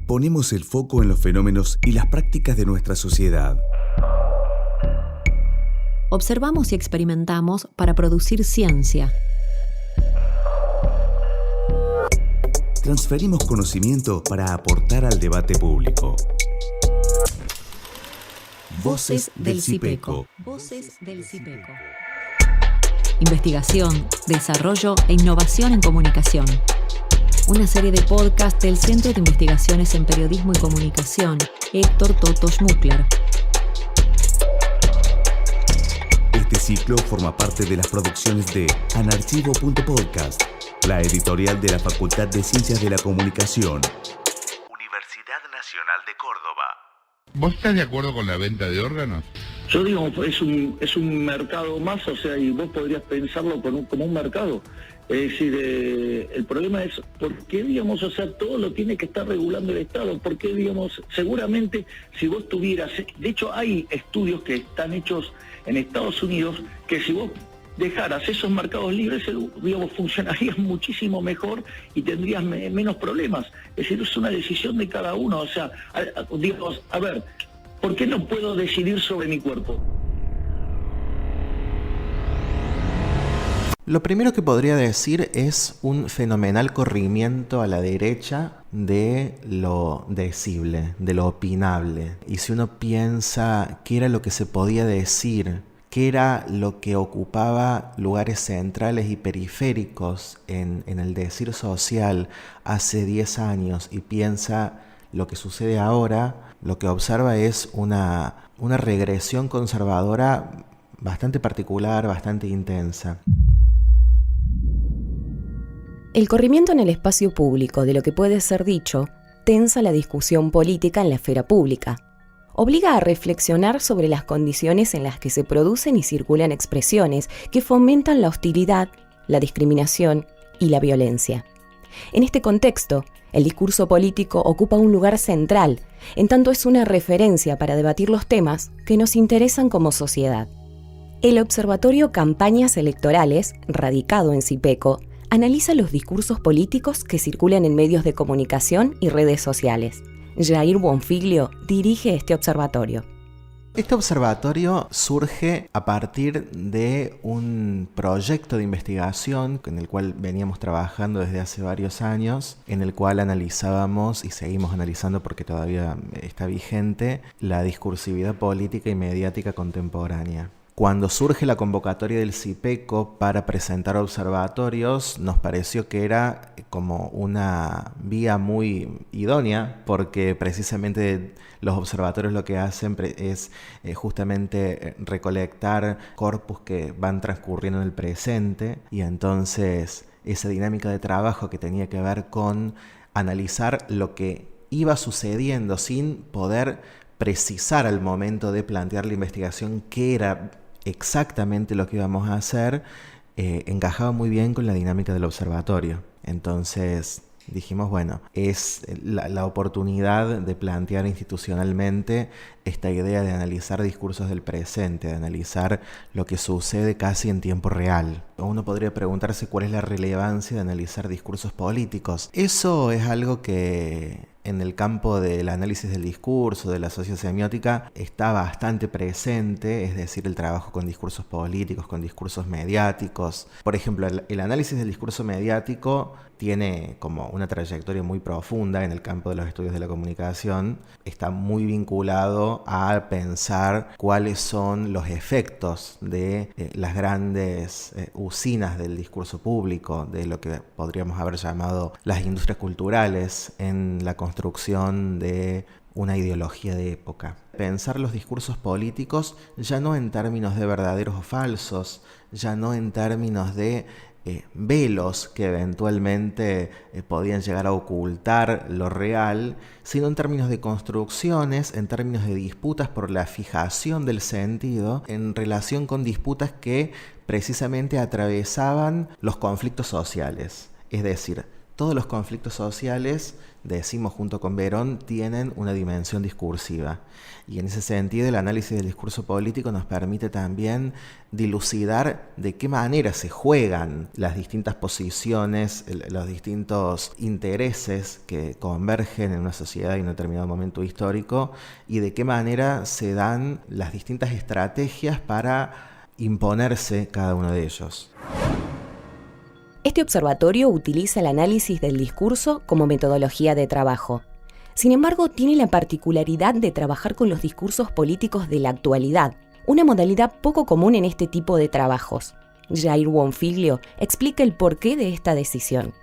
ponemos el foco en los fenómenos y las prácticas de nuestra sociedad. Observamos y experimentamos para producir ciencia. Transferimos conocimiento para aportar al debate público. Voces del CIPECO. Voces del CIPECO. Investigación, desarrollo e innovación en comunicación. Una serie de podcasts del Centro de Investigaciones en Periodismo y Comunicación, Héctor Toto Schmuckler. Este ciclo forma parte de las producciones de Anarchivo.podcast, la editorial de la Facultad de Ciencias de la Comunicación, Universidad Nacional de Córdoba. ¿Vos estás de acuerdo con la venta de órganos? Yo digo, es un mercado más, o sea, y vos podrías pensarlo como un mercado. Es decir, el problema es, ¿por qué, digamos, o sea, todo lo tiene que estar regulando el Estado? ¿Por qué, digamos, seguramente si vos tuvieras, de hecho hay estudios que están hechos en Estados Unidos, que si vos dejaras esos mercados libres, digamos, funcionarían muchísimo mejor y tendrías menos problemas. Es decir, es una decisión de cada uno, o sea, digamos, a ver, ¿por qué no puedo decidir sobre mi cuerpo? Lo primero que podría decir es un fenomenal corrimiento a la derecha de lo decible, de lo opinable. Y si uno piensa qué era lo que se podía decir, qué era lo que ocupaba lugares centrales y periféricos en el decir social hace 10 años y piensa lo que sucede ahora, lo que observa es una regresión conservadora bastante particular, bastante intensa. El corrimiento en el espacio público de lo que puede ser dicho tensa la discusión política en la esfera pública. Obliga a reflexionar sobre las condiciones en las que se producen y circulan expresiones que fomentan la hostilidad, la discriminación y la violencia. En este contexto, el discurso político ocupa un lugar central, en tanto es una referencia para debatir los temas que nos interesan como sociedad. El Observatorio Campañas Electorales, radicado en CIPECO, analiza los discursos políticos que circulan en medios de comunicación y redes sociales. Jair Bonfiglio dirige este observatorio. Este observatorio surge a partir de un proyecto de investigación en el cual veníamos trabajando desde hace varios años, en el cual analizábamos y seguimos analizando porque todavía está vigente la discursividad política y mediática contemporánea. Cuando surge la convocatoria del CIPECO para presentar observatorios, nos pareció que era como una vía muy idónea, porque precisamente los observatorios lo que hacen es justamente recolectar corpus que van transcurriendo en el presente, y entonces esa dinámica de trabajo que tenía que ver con analizar lo que iba sucediendo sin poder precisar al momento de plantear la investigación qué era exactamente lo que íbamos a hacer, encajaba muy bien con la dinámica del observatorio. Entonces dijimos, bueno, es la oportunidad de plantear institucionalmente esta idea de analizar discursos del presente, de analizar lo que sucede casi en tiempo real. Uno podría preguntarse cuál es la relevancia de analizar discursos políticos. Eso es algo que en el campo del análisis del discurso, de la sociosemiótica, está bastante presente, es decir, el trabajo con discursos políticos, con discursos mediáticos. Por ejemplo, el análisis del discurso mediático tiene como una trayectoria muy profunda en el campo de los estudios de la comunicación. Está muy vinculado a pensar cuáles son los efectos de las grandes usinas del discurso público, de lo que podríamos haber llamado las industrias culturales en la construcción de una ideología de época. Pensar los discursos políticos ya no en términos de verdaderos o falsos, ya no en términos de velos que eventualmente podían llegar a ocultar lo real, sino en términos de construcciones, en términos de disputas por la fijación del sentido, en relación con disputas que precisamente atravesaban los conflictos sociales. Es decir, todos los conflictos sociales, decimos junto con Verón, tienen una dimensión discursiva. Y en ese sentido el análisis del discurso político nos permite también dilucidar de qué manera se juegan las distintas posiciones, los distintos intereses que convergen en una sociedad en un determinado momento histórico y de qué manera se dan las distintas estrategias para imponerse cada uno de ellos. Este observatorio utiliza el análisis del discurso como metodología de trabajo. Sin embargo, tiene la particularidad de trabajar con los discursos políticos de la actualidad, una modalidad poco común en este tipo de trabajos. Jair Bonfiglio explica el porqué de esta decisión.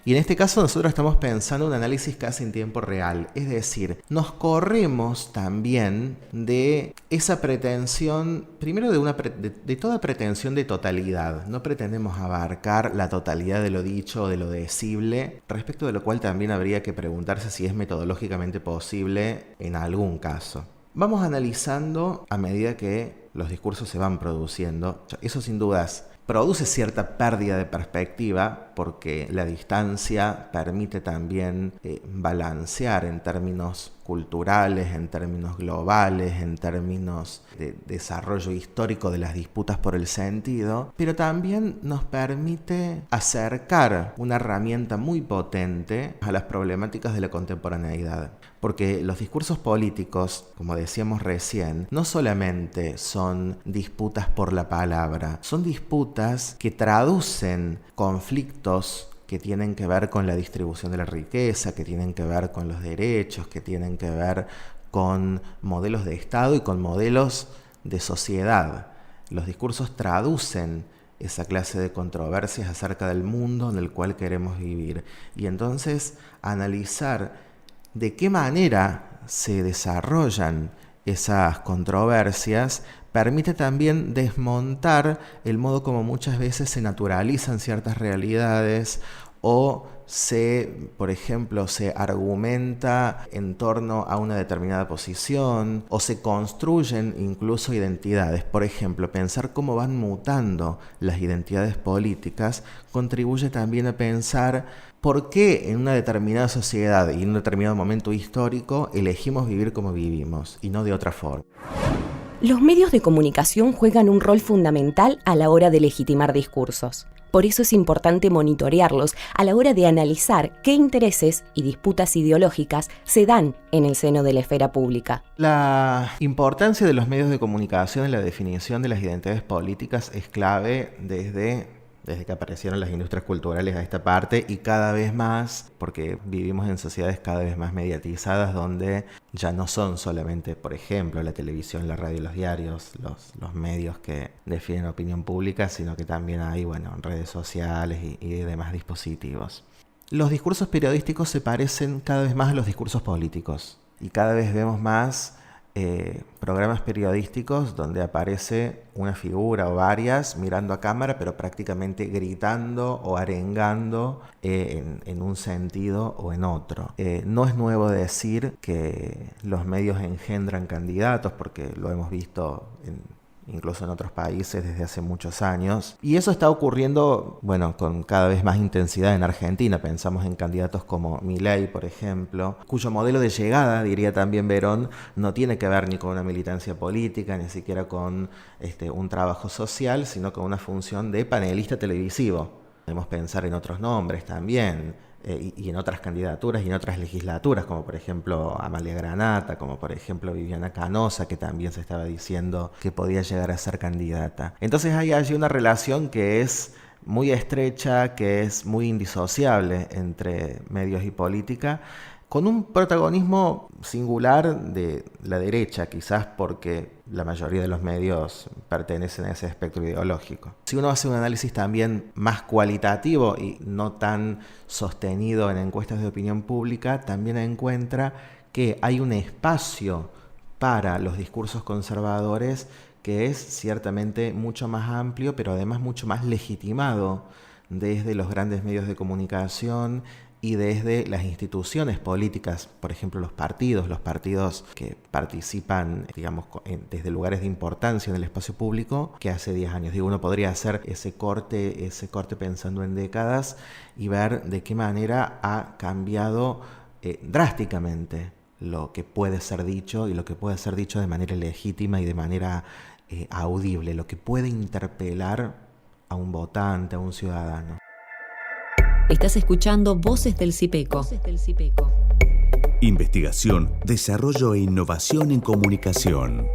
Y en este caso nosotros estamos pensando un análisis casi en tiempo real, es decir, nos corremos también de esa pretensión, primero de toda pretensión de totalidad. No pretendemos abarcar la totalidad de lo dicho o de lo decible, respecto de lo cual también habría que preguntarse si es metodológicamente posible en algún caso. Vamos analizando a medida que los discursos se van produciendo. Eso sin dudas produce cierta pérdida de perspectiva porque la distancia permite también balancear en términos culturales, en términos globales, en términos de desarrollo histórico de las disputas por el sentido, pero también nos permite acercar una herramienta muy potente a las problemáticas de la contemporaneidad. Porque los discursos políticos, como decíamos recién, no solamente son disputas por la palabra, son disputas que traducen conflictos que tienen que ver con la distribución de la riqueza, que tienen que ver con los derechos, que tienen que ver con modelos de Estado y con modelos de sociedad. Los discursos traducen esa clase de controversias acerca del mundo en el cual queremos vivir. Y entonces analizar de qué manera se desarrollan esas controversias permite también desmontar el modo como muchas veces se naturalizan ciertas realidades o por ejemplo, se argumenta en torno a una determinada posición o se construyen incluso identidades. Por ejemplo, pensar cómo van mutando las identidades políticas contribuye también a pensar por qué en una determinada sociedad y en un determinado momento histórico elegimos vivir como vivimos y no de otra forma. Los medios de comunicación juegan un rol fundamental a la hora de legitimar discursos. Por eso es importante monitorearlos a la hora de analizar qué intereses y disputas ideológicas se dan en el seno de la esfera pública. La importancia de los medios de comunicación en la definición de las identidades políticas es clave desde que aparecieron las industrias culturales a esta parte y cada vez más, porque vivimos en sociedades cada vez más mediatizadas donde ya no son solamente, por ejemplo, la televisión, la radio, los diarios, los medios que definen opinión pública, sino que también hay, redes sociales y demás dispositivos. Los discursos periodísticos se parecen cada vez más a los discursos políticos y cada vez vemos más programas periodísticos donde aparece una figura o varias mirando a cámara pero prácticamente gritando o arengando en un sentido o en otro. No es nuevo decir que los medios engendran candidatos porque lo hemos visto incluso en otros países desde hace muchos años. Y eso está ocurriendo, con cada vez más intensidad en Argentina. Pensamos en candidatos como Milei, por ejemplo, cuyo modelo de llegada, diría también Verón, no tiene que ver ni con una militancia política, ni siquiera con un trabajo social, sino con una función de panelista televisivo. Podemos pensar en otros nombres también, y en otras candidaturas y en otras legislaturas, como por ejemplo Amalia Granata, como por ejemplo Viviana Canosa, que también se estaba diciendo que podía llegar a ser candidata. Entonces hay allí una relación que es muy estrecha, que es muy indisociable entre medios y política, con un protagonismo singular de la derecha, quizás porque la mayoría de los medios pertenecen a ese espectro ideológico. Si uno hace un análisis también más cualitativo y no tan sostenido en encuestas de opinión pública, también encuentra que hay un espacio para los discursos conservadores que es ciertamente mucho más amplio, pero además mucho más legitimado desde los grandes medios de comunicación y desde las instituciones políticas, por ejemplo los partidos que participan, digamos, desde lugares de importancia en el espacio público, que hace 10 años. Digo, uno podría hacer ese corte pensando en décadas y ver de qué manera ha cambiado drásticamente lo que puede ser dicho y lo que puede ser dicho de manera legítima y de manera audible, lo que puede interpelar a un votante, a un ciudadano. Estás escuchando Voces del CIPECO. Investigación, desarrollo e innovación en comunicación.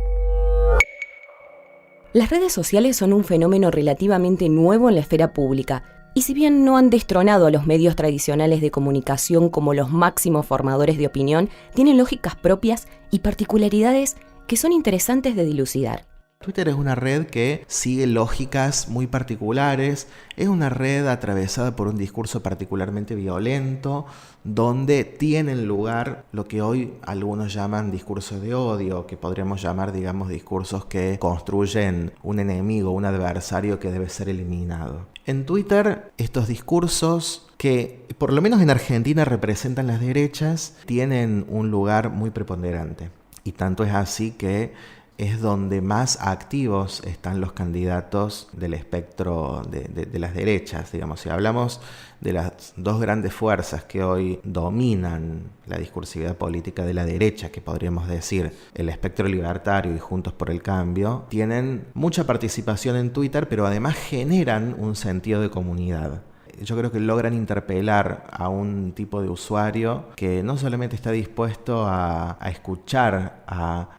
Las redes sociales son un fenómeno relativamente nuevo en la esfera pública, y si bien no han destronado a los medios tradicionales de comunicación como los máximos formadores de opinión, tienen lógicas propias y particularidades que son interesantes de dilucidar. Twitter es una red que sigue lógicas muy particulares, es una red atravesada por un discurso particularmente violento, donde tienen lugar lo que hoy algunos llaman discursos de odio, que podríamos llamar, digamos, discursos que construyen un enemigo, un adversario que debe ser eliminado. En Twitter, estos discursos que, por lo menos en Argentina, representan las derechas, tienen un lugar muy preponderante. Y tanto es así que es donde más activos están los candidatos del espectro de las derechas. Digamos, si hablamos de las dos grandes fuerzas que hoy dominan la discursividad política de la derecha, que podríamos decir el espectro libertario y Juntos por el Cambio, tienen mucha participación en Twitter, pero además generan un sentido de comunidad. Yo creo que logran interpelar a un tipo de usuario que no solamente está dispuesto a escuchar, a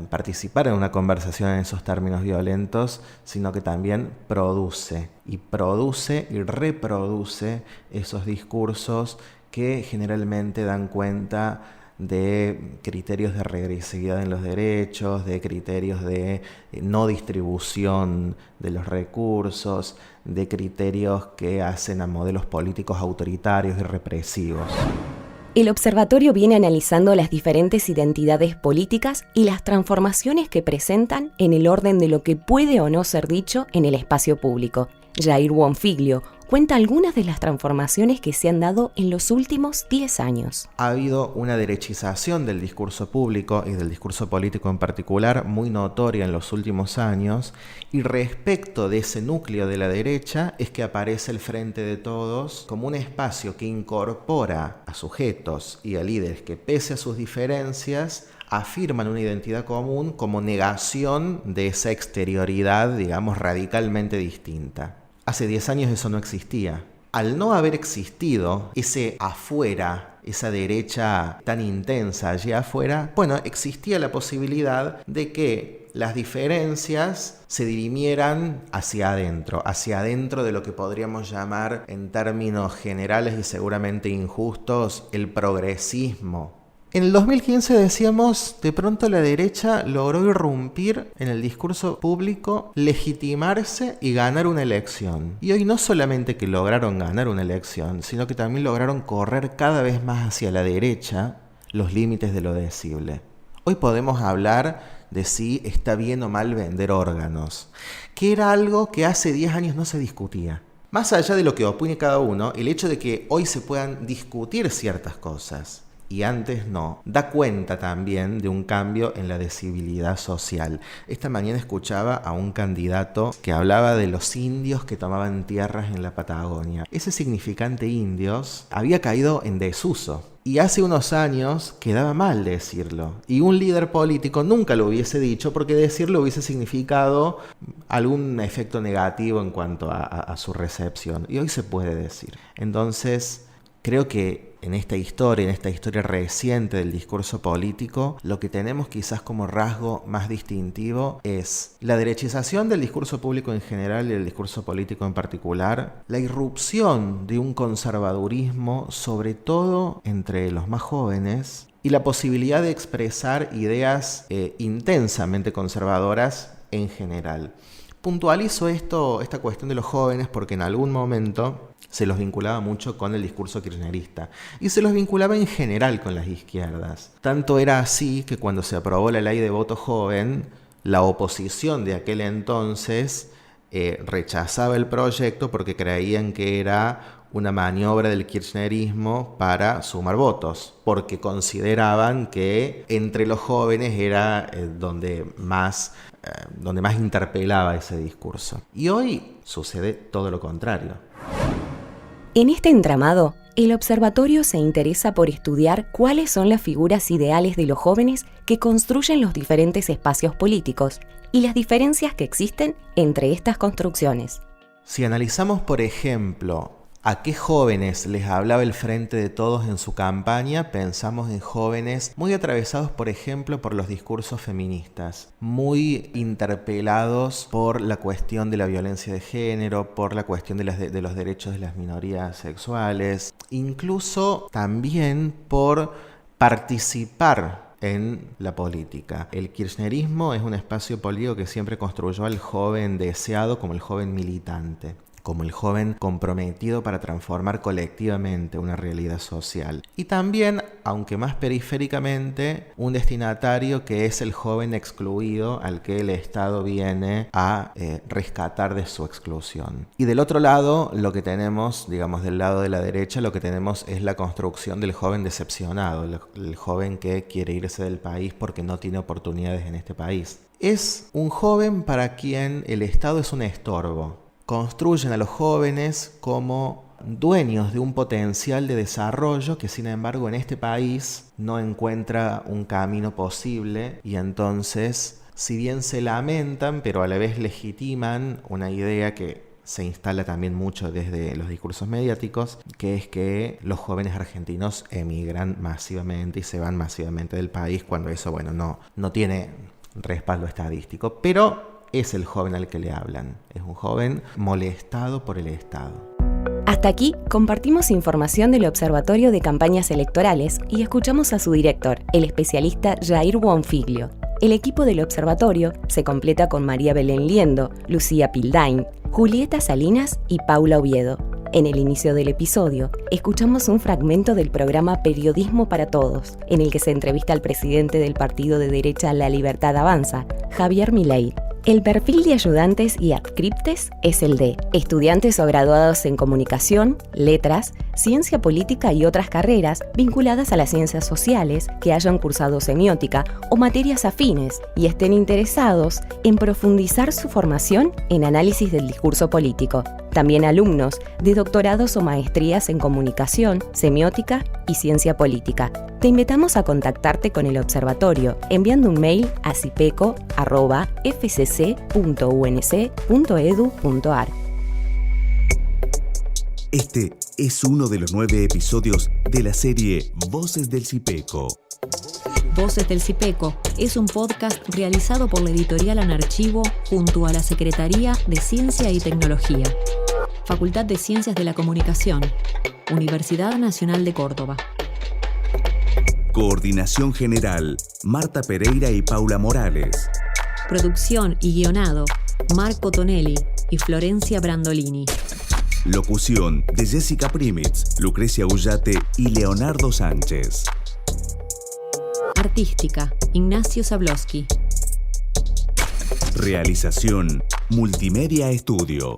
participar en una conversación en esos términos violentos, sino que también produce y reproduce esos discursos que generalmente dan cuenta de criterios de regresividad en los derechos, de criterios de no distribución de los recursos, de criterios que hacen a modelos políticos autoritarios y represivos. El observatorio viene analizando las diferentes identidades políticas y las transformaciones que presentan en el orden de lo que puede o no ser dicho en el espacio público. Jair Bonfiglio cuenta algunas de las transformaciones que se han dado en los últimos 10 años. Ha habido una derechización del discurso público y del discurso político en particular muy notoria en los últimos años, y respecto de ese núcleo de la derecha es que aparece el Frente de Todos como un espacio que incorpora a sujetos y a líderes que, pese a sus diferencias, afirman una identidad común como negación de esa exterioridad, digamos, radicalmente distinta. Hace 10 años eso no existía. Al no haber existido ese afuera, esa derecha tan intensa allí afuera, bueno, existía la posibilidad de que las diferencias se dirimieran hacia adentro de lo que podríamos llamar, en términos generales y seguramente injustos, el progresismo. En el 2015 decíamos, de pronto la derecha logró irrumpir en el discurso público, legitimarse y ganar una elección. Y hoy no solamente que lograron ganar una elección, sino que también lograron correr cada vez más hacia la derecha los límites de lo decible. Hoy podemos hablar de si está bien o mal vender órganos, que era algo que hace 10 años no se discutía. Más allá de lo que opine cada uno, el hecho de que hoy se puedan discutir ciertas cosas y antes no, da cuenta también de un cambio en la decibilidad social. Esta mañana escuchaba a un candidato que hablaba de los indios que tomaban tierras en la Patagonia. Ese significante indios había caído en desuso. Y hace unos años quedaba mal decirlo. Y un líder político nunca lo hubiese dicho porque decirlo hubiese significado algún efecto negativo en cuanto a su recepción. Y hoy se puede decir. Entonces, creo que en esta historia reciente del discurso político, lo que tenemos quizás como rasgo más distintivo es la derechización del discurso público en general y del discurso político en particular, la irrupción de un conservadurismo, sobre todo entre los más jóvenes, y la posibilidad de expresar ideas intensamente conservadoras en general. Puntualizo esta cuestión de los jóvenes porque en algún momento se los vinculaba mucho con el discurso kirchnerista y se los vinculaba en general con las izquierdas. Tanto era así que cuando se aprobó la ley de voto joven, la oposición de aquel entonces rechazaba el proyecto porque creían que era una maniobra del kirchnerismo para sumar votos, porque consideraban que entre los jóvenes era donde más interpelaba ese discurso. Y hoy sucede todo lo contrario. En este entramado, el observatorio se interesa por estudiar cuáles son las figuras ideales de los jóvenes que construyen los diferentes espacios políticos y las diferencias que existen entre estas construcciones. Si analizamos, por ejemplo, a qué jóvenes les hablaba el Frente de Todos en su campaña, pensamos en jóvenes muy atravesados, por ejemplo, por los discursos feministas, muy interpelados por la cuestión de la violencia de género, por la cuestión de los derechos de las minorías sexuales, incluso también por participar en la política. El kirchnerismo es un espacio político que siempre construyó al joven deseado como el joven militante, como el joven comprometido para transformar colectivamente una realidad social. Y también, aunque más periféricamente, un destinatario que es el joven excluido al que el Estado viene a rescatar de su exclusión. Y del otro lado, lo que tenemos, digamos del lado de la derecha, lo que tenemos es la construcción del joven decepcionado, el joven que quiere irse del país porque no tiene oportunidades en este país. Es un joven para quien el Estado es un estorbo. Construyen a los jóvenes como dueños de un potencial de desarrollo que, sin embargo, en este país no encuentra un camino posible, y entonces, si bien se lamentan, pero a la vez legitiman una idea que se instala también mucho desde los discursos mediáticos, que es que los jóvenes argentinos emigran masivamente y se van masivamente del país, cuando eso, no tiene respaldo estadístico. Pero es el joven al que le hablan. Es un joven molestado por el Estado. Hasta aquí compartimos información del Observatorio de Campañas Electorales y escuchamos a su director, el especialista Jair Buonfiglio. El equipo del observatorio se completa con María Belén Liendo, Lucía Pildain, Julieta Salinas y Paula Oviedo. En el inicio del episodio, escuchamos un fragmento del programa Periodismo para Todos, en el que se entrevista al presidente del partido de derecha La Libertad Avanza, Javier Milei. El perfil de ayudantes y adscriptes es el de estudiantes o graduados en comunicación, letras, ciencia política y otras carreras vinculadas a las ciencias sociales que hayan cursado semiótica o materias afines y estén interesados en profundizar su formación en análisis del discurso político. También alumnos de doctorados o maestrías en comunicación, semiótica y ciencia política. Te invitamos a contactarte con el observatorio enviando un mail a cipeco@fcc.unc.edu.ar. Este es uno de los 9 episodios de la serie Voces del Cipeco. Voces del Cipeco es un podcast realizado por la editorial Anarchivo junto a la Secretaría de Ciencia y Tecnología, Facultad de Ciencias de la Comunicación, Universidad Nacional de Córdoba. Coordinación General, Marta Pereira y Paula Morales. Producción y guionado, Marco Tonelli y Florencia Brandolini. Locución de Jessica Primitz, Lucrecia Ullate y Leonardo Sánchez. Artística, Ignacio Zablowski. Realización, Multimedia Estudio.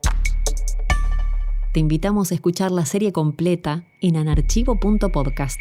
Te invitamos a escuchar la serie completa en anarchivo.podcast.